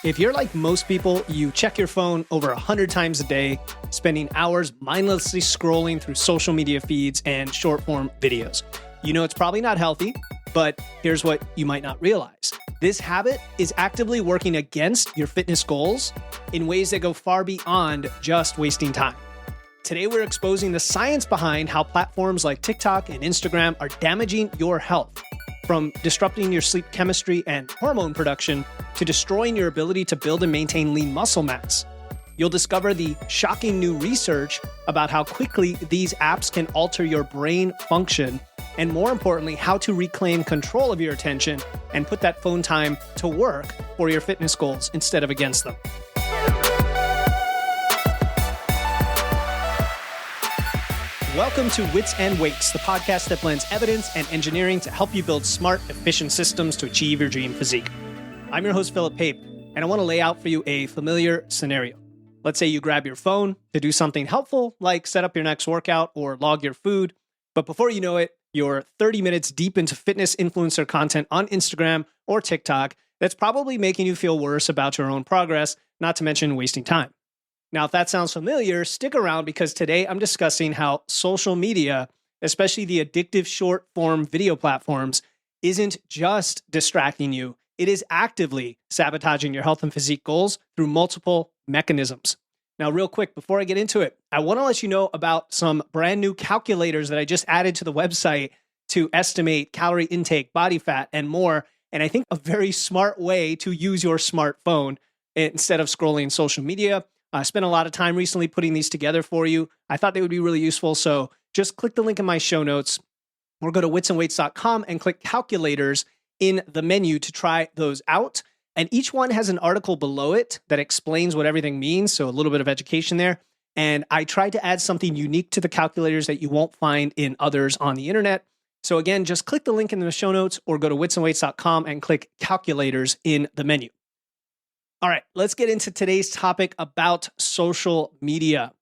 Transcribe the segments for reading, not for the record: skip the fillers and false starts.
If you're like most people, you check your phone over 100 times a day, spending hours mindlessly scrolling through social media feeds and short-form videos. You know it's probably not healthy, but here's what you might not realize. This habit is actively working against your fitness goals in ways that go far beyond just wasting time. Today, we're exposing the science behind how platforms like TikTok and Instagram are damaging your health, from disrupting your sleep chemistry and hormone production to destroying your ability to build and maintain lean muscle mass. You'll discover the shocking new research about how quickly these apps can alter your brain function, and more importantly, how to reclaim control of your attention and put that phone time to work for your fitness goals instead of against them. Welcome to Wits and Weights, the podcast that blends evidence and engineering to help you build smart, efficient systems to achieve your dream physique. I'm your host, Philip Pape, and I want to lay out for you a familiar scenario. Let's say you grab your phone to do something helpful, like set up your next workout or log your food, but before you know it, you're 30 minutes deep into fitness influencer content on Instagram or TikTok that's probably making you feel worse about your own progress, not to mention wasting time. Now, if that sounds familiar, stick around because today I'm discussing how social media, especially the addictive short-form video platforms, isn't just distracting you. It is actively sabotaging your health and physique goals through multiple mechanisms. Now, real quick, before I get into it, I want to let you know about some brand new calculators that I just added to the website to estimate calorie intake, body fat, and more. And I think a very smart way to use your smartphone instead of scrolling social media. I spent a lot of time recently putting these together for you. I thought they would be really useful. So just click the link in my show notes or go to witsandweights.com and click calculators in the menu to try those out. And each one has an article below it that explains what everything means. So a little bit of education there. And I tried to add something unique to the calculators that you won't find in others on the internet. So again, just click the link in the show notes or go to witsandweights.com and click calculators in the menu. All right, let's get into today's topic about social media.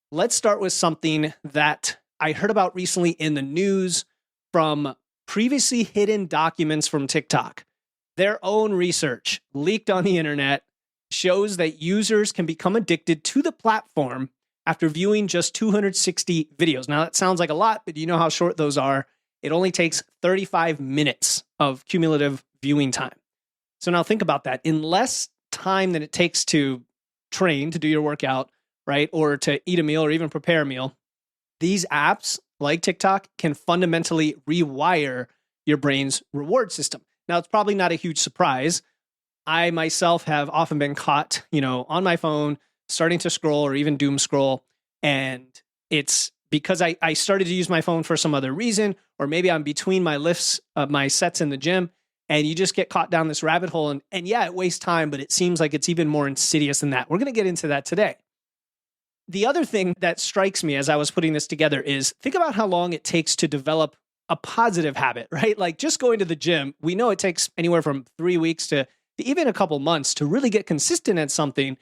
Let's start with something that I heard about recently in the news from previously hidden documents from TikTok. Their own research leaked on the internet shows that users can become addicted to the platform after viewing just 260 videos. Now, that sounds like a lot, but you know how short those are. It only takes 35 minutes of cumulative viewing time. So now think about that. In less time than it takes to train, to do your workout, right? Or to eat a meal or even prepare a meal, these apps like TikTok can fundamentally rewire your brain's reward system. Now, it's probably not a huge surprise. I myself have often been caught, on my phone, starting to scroll or even doom scroll. And it's because I started to use my phone for some other reason, or maybe I'm between my lifts, my sets in the gym, and you just get caught down this rabbit hole. And yeah, it wastes time, but it seems like it's even more insidious than that. We're going to get into that today. The other thing that strikes me as I was putting this together is think about how long it takes to develop a positive habit, right? Like just going to the gym, we know it takes anywhere from 3 weeks to even a couple months to really get consistent at something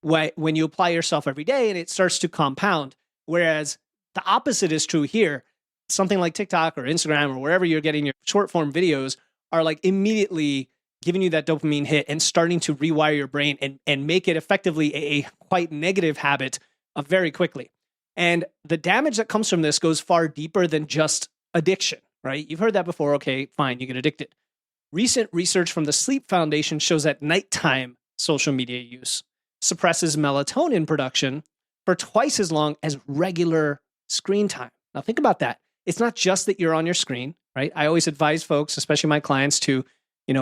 when you apply yourself every day and it starts to compound. Whereas the opposite is true here. Something like TikTok or Instagram or wherever you're getting your short form videos are like immediately giving you that dopamine hit and starting to rewire your brain and make it effectively a quite negative habit very quickly. And the damage that comes from this goes far deeper than just addiction, right? You've heard that before. Okay, fine, you get addicted. Recent research from the Sleep Foundation shows that nighttime social media use suppresses melatonin production for twice as long as regular screen time. Now think about that. It's not just that you're on your screen, right? I always advise folks, especially my clients, to,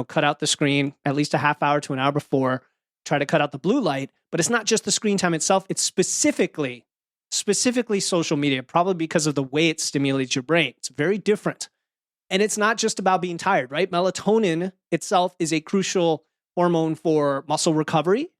cut out the screen at least a half hour to an hour before, try to cut out the blue light, but it's not just the screen time itself. It's specifically social media, probably because of the way it stimulates your brain. It's very different. And it's not just about being tired, right? Melatonin itself is a crucial hormone for muscle recovery,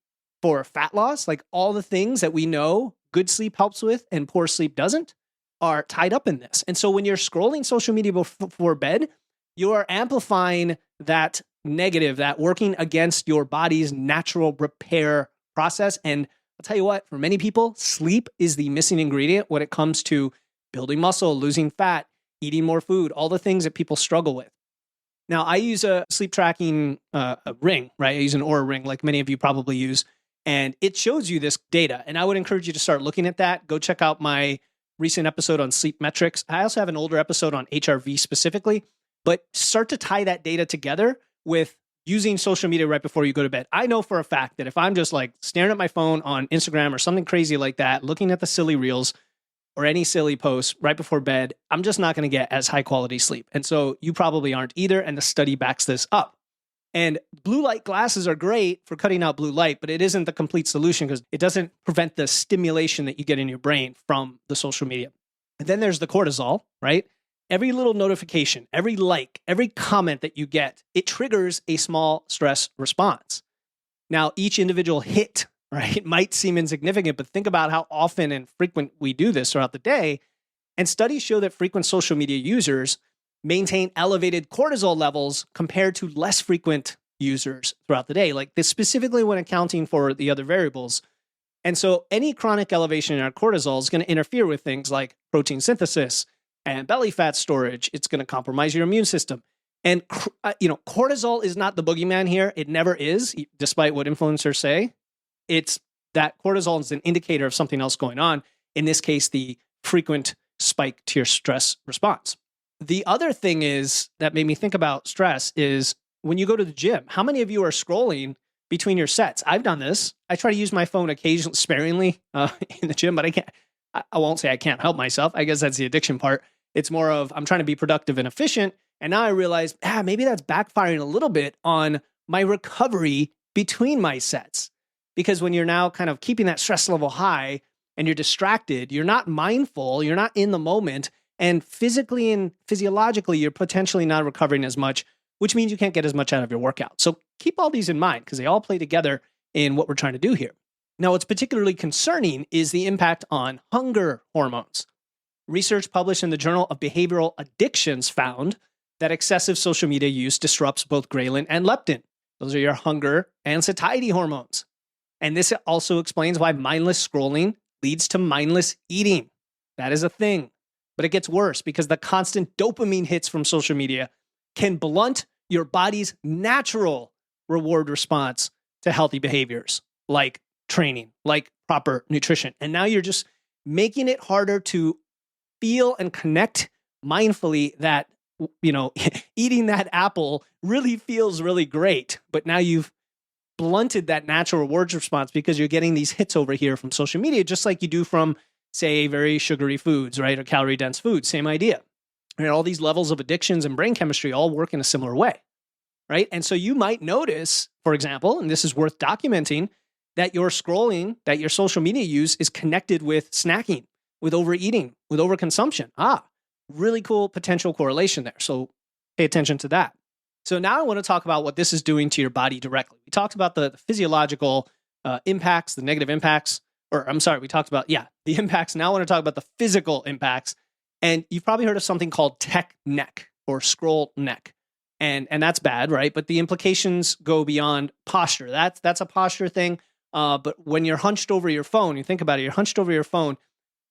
for fat loss, like all the things that we know good sleep helps with and poor sleep doesn't, are tied up in this. And so when you're scrolling social media before bed, you are amplifying that negative, that working against your body's natural repair process. And I'll tell you what, for many people, sleep is the missing ingredient when it comes to building muscle, losing fat, eating more food, all the things that people struggle with. Now, I use a sleep tracking a ring, right? I use an Oura ring like many of you probably use, and it shows you this data. And I would encourage you to start looking at that. Go check out my recent episode on sleep metrics. I also have an older episode on HRV specifically, but start to tie that data together with using social media right before you go to bed. I know for a fact that if I'm just like staring at my phone on Instagram or something crazy like that, looking at the silly reels or any silly posts right before bed, I'm just not going to get as high quality sleep. And so you probably aren't either. And the study backs this up. And blue light glasses are great for cutting out blue light, but it isn't the complete solution because it doesn't prevent the stimulation that you get in your brain from the social media. And then there's the cortisol, right? Every little notification, every like, every comment that you get, it triggers a small stress response. Now, each individual hit, right, it might seem insignificant, but think about how often and frequent we do this throughout the day. And studies show that frequent social media users maintain elevated cortisol levels compared to less frequent users throughout the day, like this specifically when accounting for the other variables. And so any chronic elevation in our cortisol is going to interfere with things like protein synthesis and belly fat storage. It's going to compromise your immune system. And, cortisol is not the boogeyman here. It never is, despite what influencers say. It's that cortisol is an indicator of something else going on. In this case, the frequent spike to your stress response. The other thing is that made me think about stress is when you go to the gym, how many of you are scrolling between your sets? I've done this. I try to use my phone occasionally, sparingly in the gym, but I can't. I won't say I can't help myself. I guess that's the addiction part. It's more of I'm trying to be productive and efficient. And now I realize, maybe that's backfiring a little bit on my recovery between my sets. Because when you're now kind of keeping that stress level high and you're distracted, you're not mindful, you're not in the moment. And physically and physiologically, you're potentially not recovering as much, which means you can't get as much out of your workout. So keep all these in mind because they all play together in what we're trying to do here. Now, what's particularly concerning is the impact on hunger hormones. Research published in the Journal of Behavioral Addictions found that excessive social media use disrupts both ghrelin and leptin. Those are your hunger and satiety hormones. And this also explains why mindless scrolling leads to mindless eating. That is a thing. But it gets worse because the constant dopamine hits from social media can blunt your body's natural reward response to healthy behaviors like training, like proper nutrition. And now you're just making it harder to feel and connect mindfully that, eating that apple really feels really great. But now you've blunted that natural rewards response because you're getting these hits over here from social media, just like you do from say very sugary foods, right? Or calorie dense foods, same idea. And all these levels of addictions and brain chemistry all work in a similar way, right? And so you might notice, for example, and this is worth documenting, that your scrolling, that your social media use is connected with snacking, with overeating, with overconsumption. Really cool potential correlation there. So pay attention to that. So now I want to talk about what this is doing to your body directly. We talked about the physiological impacts, the negative impacts. We talked about, the impacts. Now I want to talk about the physical impacts. And you've probably heard of something called tech neck or scroll neck. And that's bad, right? But the implications go beyond posture. That's a posture thing. But when you're hunched over your phone, you think about it, you're hunched over your phone,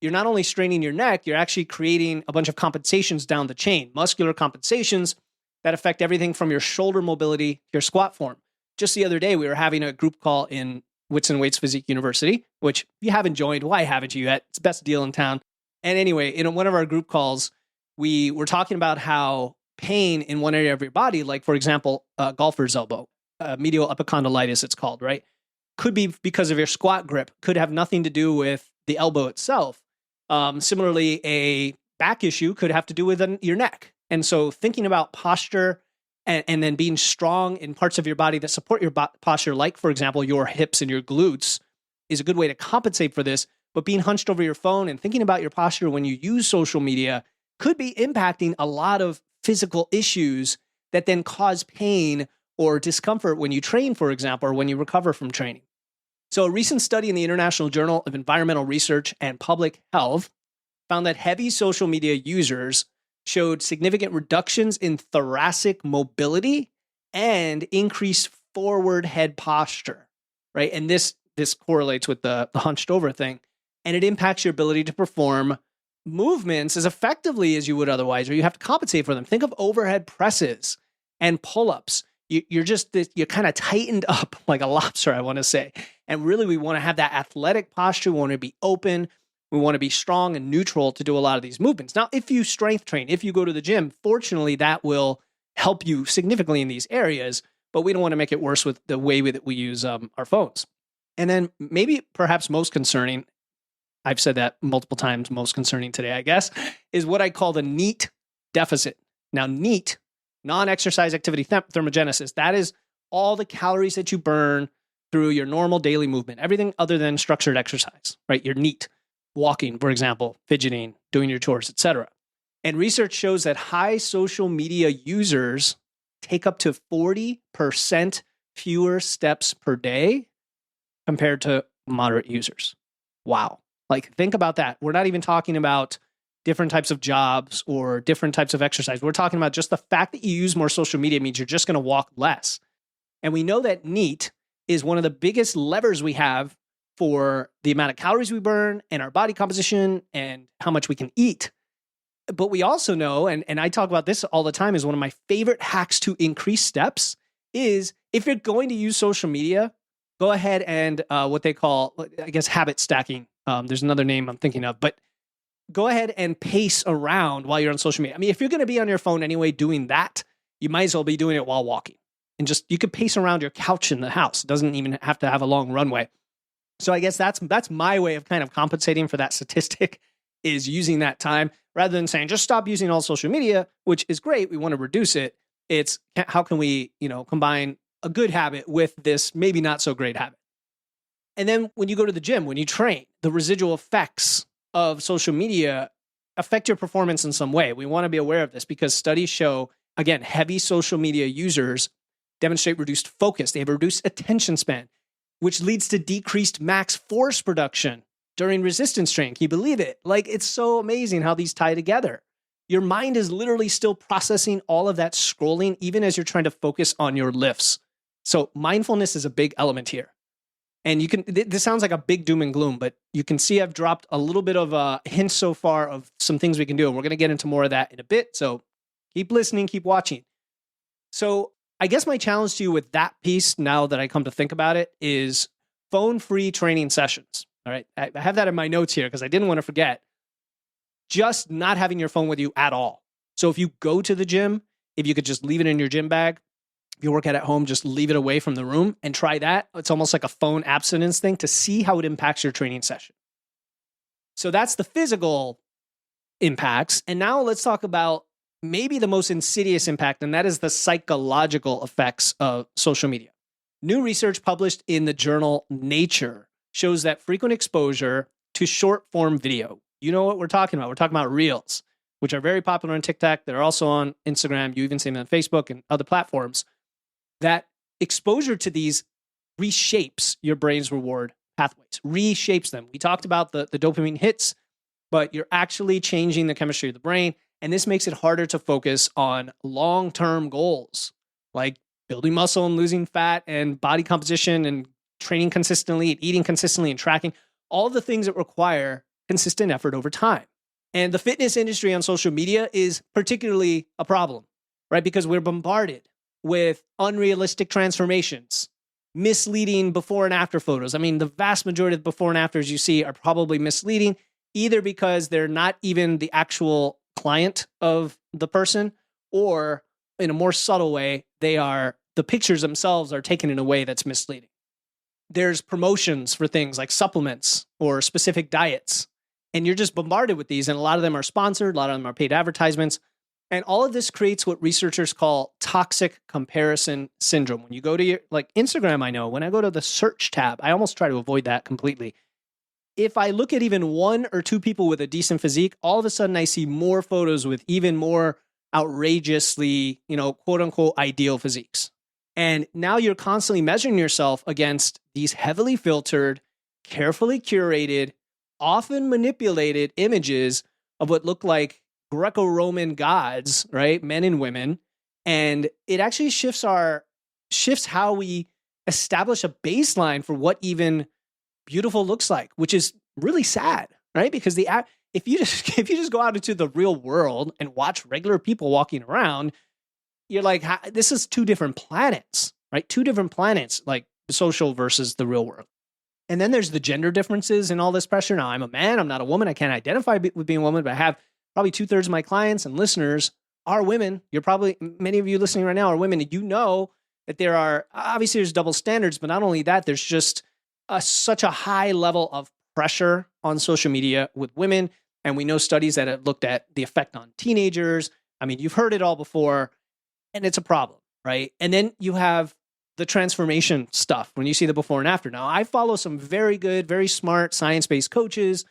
you're not only straining your neck, you're actually creating a bunch of compensations down the chain, muscular compensations that affect everything from your shoulder mobility to your squat form. Just the other day, we were having a group call in Wits and Weights Physique University, which if you haven't joined, why haven't you yet? It's the best deal in town. And anyway, in one of our group calls, we were talking about how pain in one area of your body, like for example, golfer's elbow, medial epicondylitis it's called, right? Could be because of your squat grip, could have nothing to do with the elbow itself. Similarly, a back issue could have to do with your neck. And so thinking about posture and then being strong in parts of your body that support your posture, like, for example, your hips and your glutes, is a good way to compensate for this. But being hunched over your phone and thinking about your posture when you use social media could be impacting a lot of physical issues that then cause pain or discomfort when you train, for example, or when you recover from training. So a recent study in the International Journal of Environmental Research and Public Health found that heavy social media users showed significant reductions in thoracic mobility and increased forward head posture, right? And this correlates with the hunched over thing. And it impacts your ability to perform movements as effectively as you would otherwise, or you have to compensate for them. Think of overhead presses and pull-ups. You're kind of tightened up like a lobster, I want to say. And really, we want to have that athletic posture. We want to be open. We want to be strong and neutral to do a lot of these movements. Now, if you strength train, if you go to the gym, fortunately, that will help you significantly in these areas, but we don't want to make it worse with the way that we use our phones. And then maybe perhaps most concerning, I've said that multiple times, most concerning today, I guess, is what I call the NEAT deficit. Now, NEAT, non-exercise activity thermogenesis, that is all the calories that you burn through your normal daily movement, everything other than structured exercise, right? Your NEAT, walking, for example, fidgeting, doing your chores, etc. And research shows that high social media users take up to 40% fewer steps per day compared to moderate users. Wow. Like, think about that. We're not even talking about different types of jobs or different types of exercise. We're talking about just the fact that you use more social media means you're just going to walk less. And we know that NEAT is one of the biggest levers we have for the amount of calories we burn and our body composition and how much we can eat. But we also know, and I talk about this all the time, is one of my favorite hacks to increase steps is if you're going to use social media, go ahead and what they call, I guess, habit stacking. There's another name I'm thinking of, but go ahead and pace around while you're on social media. I mean, if you're going to be on your phone anyway doing that, you might as well be doing it while walking. And just, you could pace around your couch in the house. It doesn't even have to have a long runway. So I guess that's my way of kind of compensating for that statistic, is using that time rather than saying just stop using all social media, which is great. We want to reduce it. It's how can we, combine a good habit with this maybe not so great habit. And then when you go to the gym, when you train, the residual effects of social media affect your performance in some way. We want to be aware of this because studies show, again, heavy social media users demonstrate reduced focus. They have a reduced attention span, which leads to decreased max force production during resistance training. Can you believe it? Like, it's so amazing how these tie together. Your mind is literally still processing all of that scrolling, even as you're trying to focus on your lifts. So mindfulness is a big element here. And this sounds like a big doom and gloom, but you can see I've dropped a little bit of a hint so far of some things we can do. And we're going to get into more of that in a bit. So keep listening, keep watching. So I guess my challenge to you with that piece, now that I come to think about it, is phone-free training sessions. All right. I have that in my notes here because I didn't want to forget. Just not having your phone with you at all. So if you go to the gym, if you could just leave it in your gym bag, if you work out at home, just leave it away from the room and try that. It's almost like a phone abstinence thing to see how it impacts your training session. So that's the physical impacts. And now let's talk about maybe the most insidious impact, and that is the psychological effects of social media. New research published in the journal Nature shows that frequent exposure to short form video, you know what we're talking about. We're talking about Reels, which are very popular on TikTok. They're also on Instagram. You even see them on Facebook and other platforms. That exposure to these reshapes your brain's reward pathways, reshapes them. We talked about the dopamine hits, but you're actually changing the chemistry of the brain. And this makes it harder to focus on long-term goals like building muscle and losing fat and body composition and training consistently and eating consistently and tracking, all the things that require consistent effort over time. And the fitness industry on social media is particularly a problem, right? Because we're bombarded with unrealistic transformations, misleading before and after photos. I mean, the vast majority of the before and afters you see are probably misleading, either because they're not even the actual client of the person, or in a more subtle way, the pictures themselves are taken in a way that's misleading. There's promotions for things like supplements or specific diets, and you're just bombarded with these, and a lot of them are sponsored, a lot of them are paid advertisements. And all of this creates what researchers call toxic comparison syndrome. When you go to your, like Instagram, I know, when I go to the search tab, I almost try to avoid that completely. If I look at even one or two people with a decent physique, all of a sudden I see more photos with even more outrageously, quote unquote, ideal physiques. And now you're constantly measuring yourself against these heavily filtered, carefully curated, often manipulated images of what look like Greco-Roman gods, right? Men and women. And it actually shifts how we establish a baseline for what even beautiful looks like, which is really sad, right? Because if you just go out into the real world and watch regular people walking around, you're like, this is two different planets, right? Two different planets, like social versus the real world. And then there's the gender differences and all this pressure. Now, I'm a man, I'm not a woman. I can't identify with being a woman, but I have probably 2/3 of my clients and listeners are women. Many of you listening right now are women. And you know that there are, obviously there's double standards, but not only that, there's just such a high level of pressure on social media with women. And we know studies that have looked at the effect on teenagers. I mean, you've heard it all before, and it's a problem, right? And then you have the transformation stuff when you see the before and after. Now, I follow some very good, very smart science-based coaches.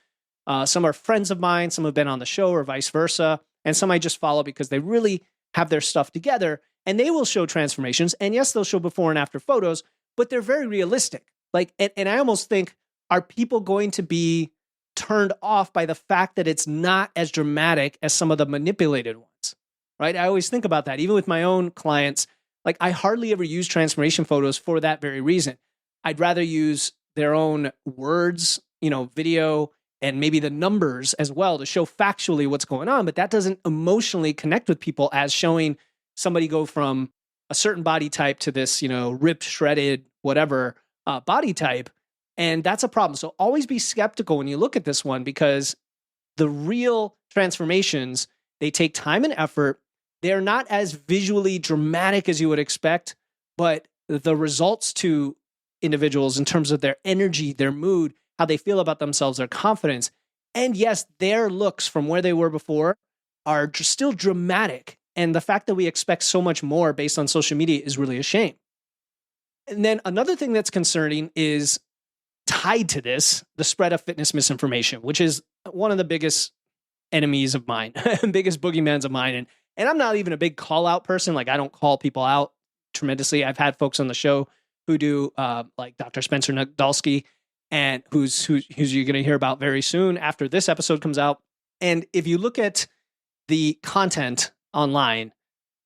Some are friends of mine, some have been on the show or vice versa. And some I just follow because they really have their stuff together and they will show transformations. And yes, they'll show before and after photos, but they're very realistic. Like, and I almost think, are people going to be turned off by the fact that it's not as dramatic as some of the manipulated ones, right? I always think about that, even with my own clients. Like, I hardly ever use transformation photos for that very reason. I'd rather use their own words, video, and maybe the numbers as well to show factually what's going on. But that doesn't emotionally connect with people as showing somebody go from a certain body type to this, ripped, shredded, whatever body type. And that's a problem. So always be skeptical when you look at this one, because the real transformations, they take time and effort. They're not as visually dramatic as you would expect, but the results to individuals in terms of their energy, their mood, how they feel about themselves, their confidence, and yes, their looks from where they were before are still dramatic. And the fact that we expect so much more based on social media is really a shame. And then another thing that's concerning is tied to this, the spread of fitness misinformation, which is one of the biggest enemies of mine, biggest boogeyman's of mine. And I'm not even a big call out person. Like, I don't call people out tremendously. I've had folks on the show who do, like Dr. Spencer Nadolsky, and who's you're going to hear about very soon after this episode comes out. And if you look at the content online,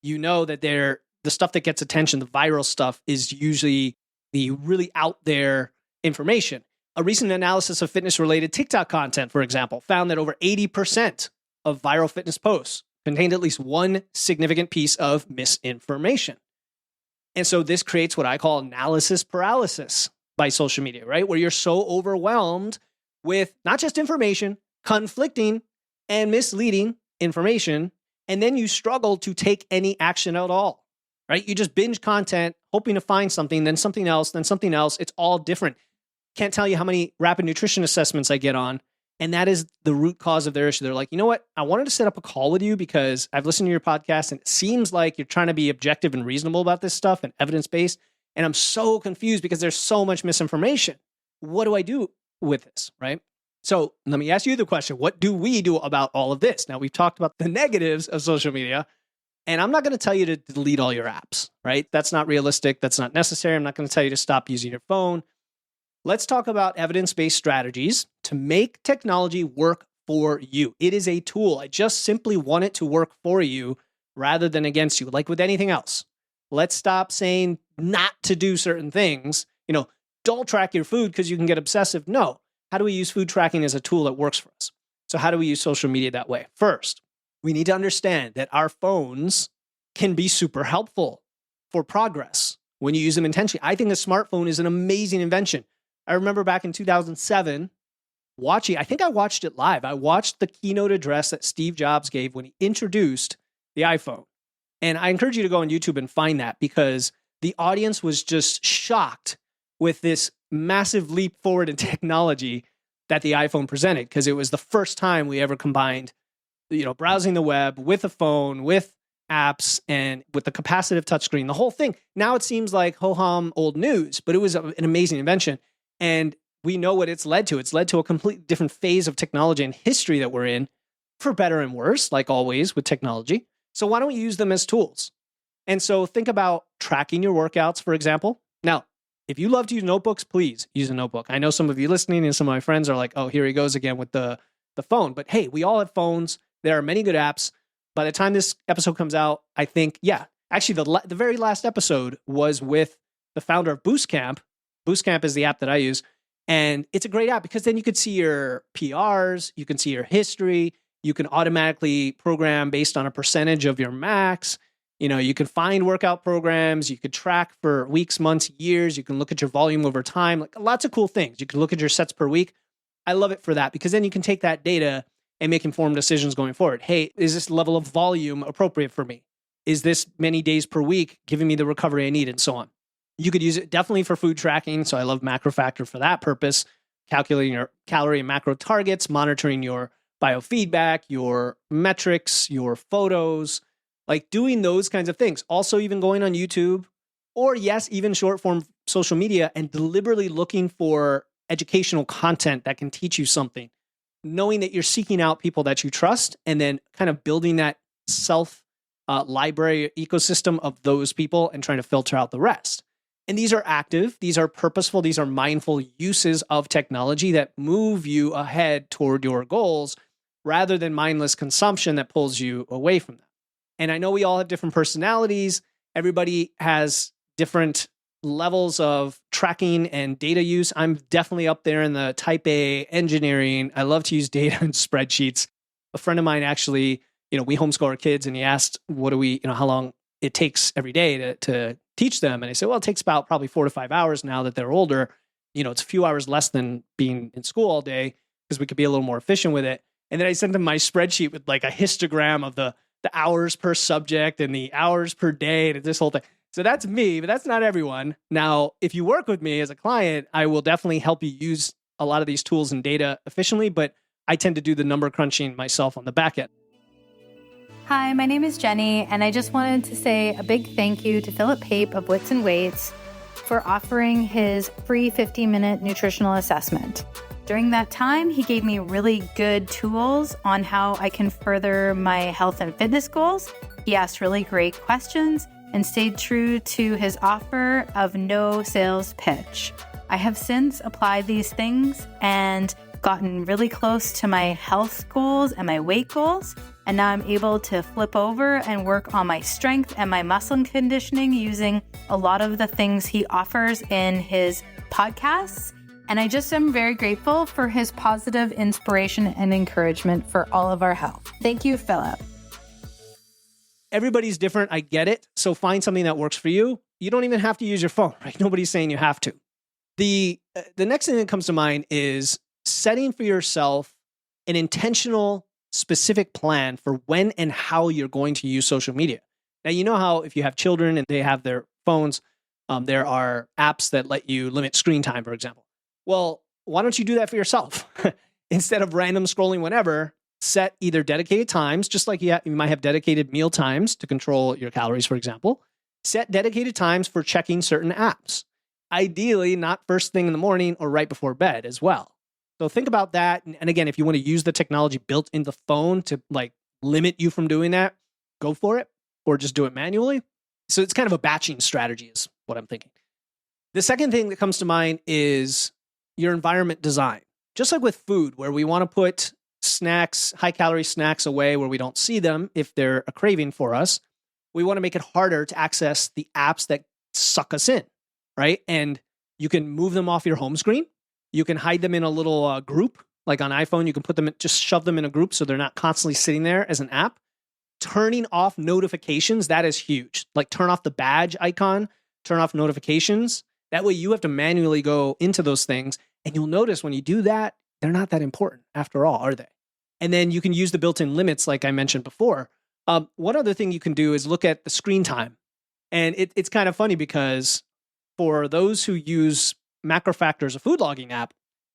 you know that the stuff that gets attention, the viral stuff, is usually the really out there information. A recent analysis of fitness-related TikTok content, for example, found that over 80% of viral fitness posts contained at least one significant piece of misinformation. And so this creates what I call analysis paralysis by social media, right? Where you're so overwhelmed with not just information, conflicting and misleading information, and then you struggle to take any action at all, right? You just binge content, hoping to find something, then something else, then something else. It's all different. Can't tell you how many rapid nutrition assessments I get on, and that is the root cause of their issue. They're like, you know what? I wanted to set up a call with you because I've listened to your podcast, and it seems like you're trying to be objective and reasonable about this stuff and evidence-based, and I'm so confused because there's so much misinformation. What do I do with this, right? So let me ask you the question. What do we do about all of this? Now, we've talked about the negatives of social media, and I'm not going to tell you to delete all your apps, right? That's not realistic. That's not necessary. I'm not going to tell you to stop using your phone. Let's talk about evidence-based strategies to make technology work for you. It is a tool. I just simply want it to work for you rather than against you, like with anything else. Let's stop saying not to do certain things. Don't track your food because you can get obsessive. No. How do we use food tracking as a tool that works for us? So how do we use social media that way? First, we need to understand that our phones can be super helpful for progress when you use them intentionally. I think a smartphone is an amazing invention. I remember back in 2007, I think I watched it live. I watched the keynote address that Steve Jobs gave when he introduced the iPhone. And I encourage you to go on YouTube and find that, because the audience was just shocked with this massive leap forward in technology that the iPhone presented, because it was the first time we ever combined, browsing the web with a phone, with apps, and with the capacitive touchscreen, the whole thing. Now it seems like ho-hum old news, but it was an amazing invention. And we know what it's led to. It's led to a completely different phase of technology and history that we're in, for better and worse, like always with technology. So why don't we use them as tools? And so think about tracking your workouts, for example. Now, if you love to use notebooks, please use a notebook. I know some of you listening and some of my friends are like, oh, here he goes again with the phone. But hey, we all have phones. There are many good apps. By the time this episode comes out, I think, actually the very last episode was with the founder of Boost Camp. Boost Camp is the app that I use. And it's a great app because then you could see your PRs, you can see your history, you can automatically program based on a percentage of your max. You can find workout programs, you could track for weeks, months, years, you can look at your volume over time, like lots of cool things. You can look at your sets per week. I love it for that because then you can take that data and make informed decisions going forward. Hey, is this level of volume appropriate for me? Is this many days per week giving me the recovery I need, and so on? You could use it definitely for food tracking. So I love MacroFactor for that purpose, calculating your calorie and macro targets, monitoring your biofeedback, your metrics, your photos, like doing those kinds of things. Also, even going on YouTube or yes, even short form social media and deliberately looking for educational content that can teach you something, knowing that you're seeking out people that you trust and then kind of building that self library ecosystem of those people and trying to filter out the rest. And these are active, these are purposeful, these are mindful uses of technology that move you ahead toward your goals rather than mindless consumption that pulls you away from them. And I know we all have different personalities. Everybody has different levels of tracking and data use. I'm definitely up there in the type A engineering. I love to use data and spreadsheets. A friend of mine actually, we homeschool our kids and he asked, how long it takes every day to teach them. And I said, well, it takes about probably 4 to 5 hours now that they're older. It's a few hours less than being in school all day because we could be a little more efficient with it. And then I sent them my spreadsheet with like a histogram of the hours per subject and the hours per day and this whole thing. So that's me, but that's not everyone. Now, if you work with me as a client, I will definitely help you use a lot of these tools and data efficiently, but I tend to do the number crunching myself on the back end. Hi, my name is Jenny, and I just wanted to say a big thank you to Philip Pape of Wits and Weights for offering his free 50-minute nutritional assessment. During that time, he gave me really good tools on how I can further my health and fitness goals. He asked really great questions and stayed true to his offer of no sales pitch. I have since applied these things and gotten really close to my health goals and my weight goals. And now I'm able to flip over and work on my strength and my muscle conditioning using a lot of the things he offers in his podcasts. And I just am very grateful for his positive inspiration and encouragement for all of our health. Thank you, Philip. Everybody's different. I get it. So find something that works for you. You don't even have to use your phone, right? Nobody's saying you have to. The next thing that comes to mind is setting for yourself an intentional, specific plan for when and how you're going to use social media. Now, you know how if you have children and they have their phones, there are apps that let you limit screen time, for example. Well, why don't you do that for yourself? Instead of random scrolling whenever, set either dedicated times, just like you might have dedicated meal times to control your calories, for example. Set dedicated times for checking certain apps. Ideally, not first thing in the morning or right before bed as well. So think about that. And again, if you want to use the technology built in the phone to like limit you from doing that, go for it, or just do it manually. So it's kind of a batching strategy is what I'm thinking. The second thing that comes to mind is your environment design. Just like with food, where we want to put snacks, high calorie snacks away where we don't see them if they're a craving for us, we want to make it harder to access the apps that suck us in, right? And you can move them off your home screen. You can hide them in a little group, like on iPhone, you can put them, just shove them in a group so they're not constantly sitting there as an app. Turning off notifications, that is huge. Like turn off the badge icon, turn off notifications. That way you have to manually go into those things. And you'll notice when you do that, they're not that important after all, are they? And then you can use the built-in limits like I mentioned before. One other thing you can do is look at the screen time. And it's kind of funny because for those who use MacroFactor as a food logging app,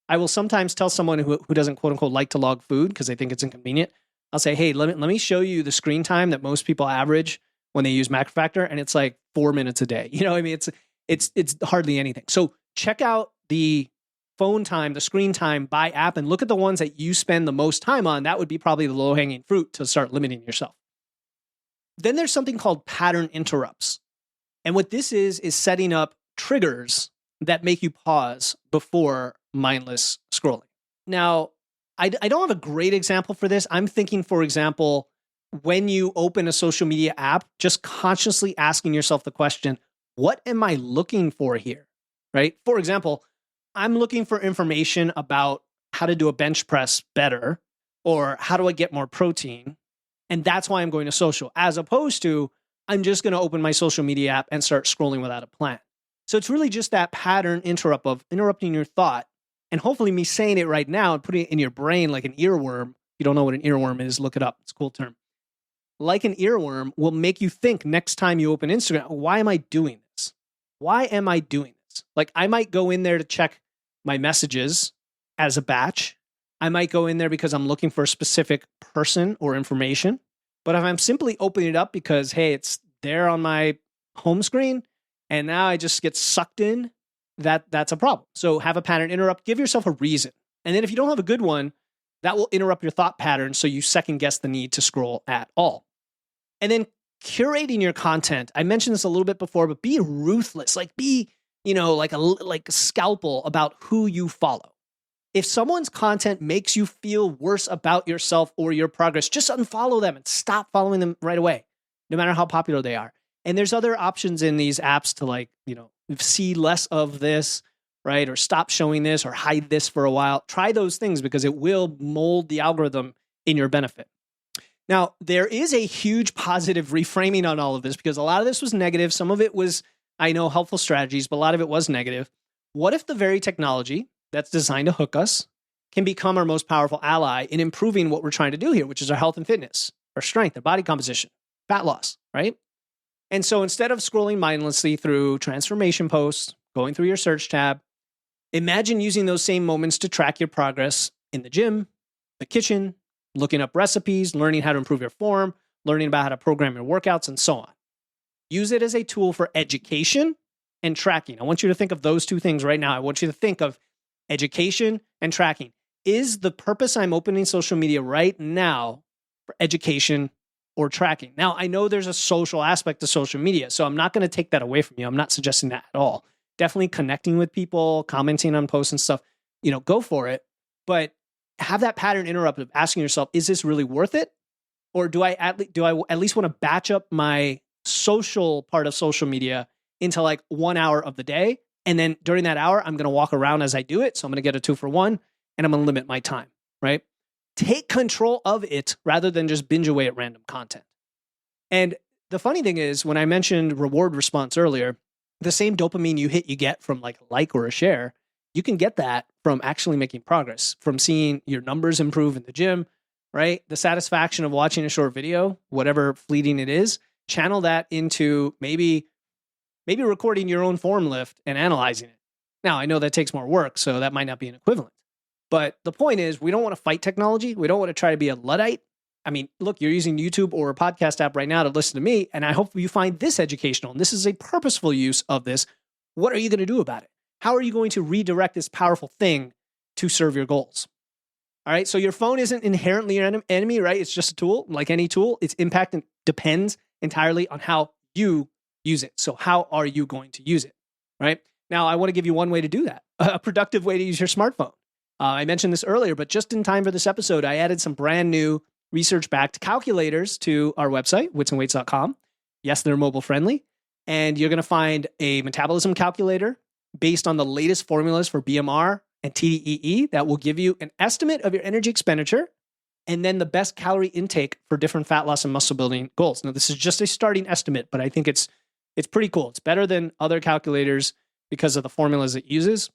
I will sometimes tell someone who doesn't quote unquote like to log food because they think it's inconvenient. I'll say, hey, let me show you the screen time that most people average when they use MacroFactor, and it's like 4 minutes a day. You know, I mean, it's hardly anything. So check out the phone time, the screen time by app, and look at the ones that you spend the most time on. That would be probably the low-hanging fruit to start limiting yourself. Then there's something called pattern interrupts. And what this is setting up triggers that make you pause before mindless scrolling. Now, I don't have a great example for this. I'm thinking, for example, when you open a social media app, just consciously asking yourself the question, what am I looking for here, right? For example, I'm looking for information about how to do a bench press better, or how do I get more protein? And that's why I'm going to social, as opposed to I'm just going to open my social media app and start scrolling without a plan. So it's really just that pattern interrupt of interrupting your thought, and hopefully me saying it right now and putting it in your brain like an earworm. If you don't know what an earworm is, look it up. It's a cool term. Like an earworm will make you think next time you open Instagram, why am I doing this? Why am I doing this? Like I might go in there to check my messages as a batch. I might go in there because I'm looking for a specific person or information. But if I'm simply opening it up because, hey, it's there on my home screen and now I just get sucked in, that's a problem. So have a pattern interrupt, give yourself a reason. And then if you don't have a good one, that will interrupt your thought pattern so you second guess the need to scroll at all. And then curating your content. I mentioned this a little bit before, but be ruthless. Like be, like a scalpel about who you follow. If someone's content makes you feel worse about yourself or your progress, just unfollow them and stop following them right away, no matter how popular they are. And there's other options in these apps to see less of this, right? Or stop showing this or hide this for a while. Try those things because it will mold the algorithm in your benefit. Now, there is a huge positive reframing on all of this because a lot of this was negative. Some of it was, helpful strategies, but a lot of it was negative. What if the very technology that's designed to hook us can become our most powerful ally in improving what we're trying to do here, which is our health and fitness, our strength, our body composition, fat loss, right? And so instead of scrolling mindlessly through transformation posts, going through your search tab, imagine using those same moments to track your progress in the gym, the kitchen, looking up recipes, learning how to improve your form, learning about how to program your workouts, and so on. Use it as a tool for education and tracking. I want you to think of those two things right now. I want you to think of education and tracking. Is the purpose I'm opening social media right now for education or tracking? Now, I know there's a social aspect to social media, so I'm not going to take that away from you. I'm not suggesting that at all. Definitely connecting with people, commenting on posts and stuff, go for it. But have that pattern interrupt of asking yourself, is this really worth it? Or do I at least want to batch up my social part of social media into like 1 hour of the day? And then during that hour, I'm going to walk around as I do it. So I'm going to get a 2-for-1 and I'm going to limit my time, right? Take control of it rather than just binge away at random content. And the funny thing is, when I mentioned reward response earlier, the same dopamine you get from like a like or a share, you can get that from actually making progress, from seeing your numbers improve in the gym, right? The satisfaction of watching a short video, whatever fleeting it is, channel that into maybe recording your own form lift and analyzing it. Now, I know that takes more work, so that might not be an equivalent. But the point is, we don't want to fight technology. We don't want to try to be a Luddite. I mean, look, you're using YouTube or a podcast app right now to listen to me, and I hope you find this educational. And this is a purposeful use of this. What are you going to do about it? How are you going to redirect this powerful thing to serve your goals? All right, so your phone isn't inherently your enemy, right? It's just a tool. Like any tool, its impact depends entirely on how you use it. So how are you going to use it, right? Now, I want to give you one way to do that, a productive way to use your smartphone. I mentioned this earlier, but just in time for this episode, I added some brand new research-backed calculators to our website, witsandweights.com. Yes, they're mobile friendly. And you're going to find a metabolism calculator based on the latest formulas for BMR and TDEE that will give you an estimate of your energy expenditure and then the best calorie intake for different fat loss and muscle building goals. Now, this is just a starting estimate, but I think it's pretty cool. It's better than other calculators because of the formulas it uses.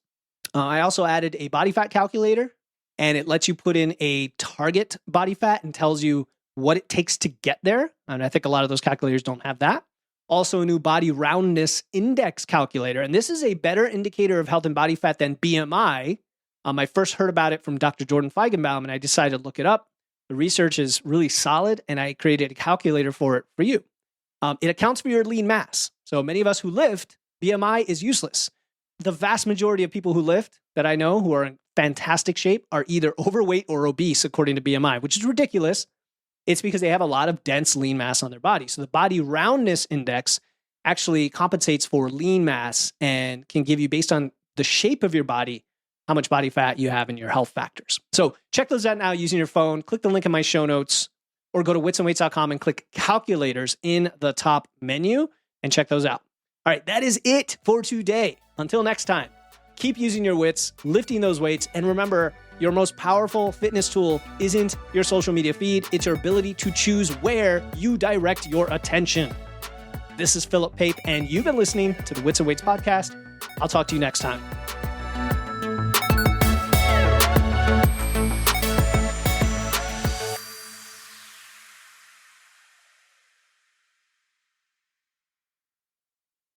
I also added a body fat calculator, and it lets you put in a target body fat and tells you what it takes to get there. And I think a lot of those calculators don't have that. Also, a new body roundness index calculator. And this is a better indicator of health and body fat than BMI. I first heard about it from Dr. Jordan Feigenbaum, and I decided to look it up. The research is really solid, and I created a calculator for it for you. It accounts for your lean mass. So many of us who lift, BMI is useless. The vast majority of people who lift that I know who are in fantastic shape are either overweight or obese according to BMI, which is ridiculous. It's because they have a lot of dense lean mass on their body. So the body roundness index actually compensates for lean mass and can give you, based on the shape of your body, how much body fat you have in your health factors. So check those out now using your phone. Click the link in my show notes or go to witsandweights.com and click calculators in the top menu and check those out. All right, that is it for today. Until next time, keep using your wits, lifting those weights, and remember, your most powerful fitness tool isn't your social media feed. It's your ability to choose where you direct your attention. This is Philip Pape, and you've been listening to the Wits and Weights podcast. I'll talk to you next time.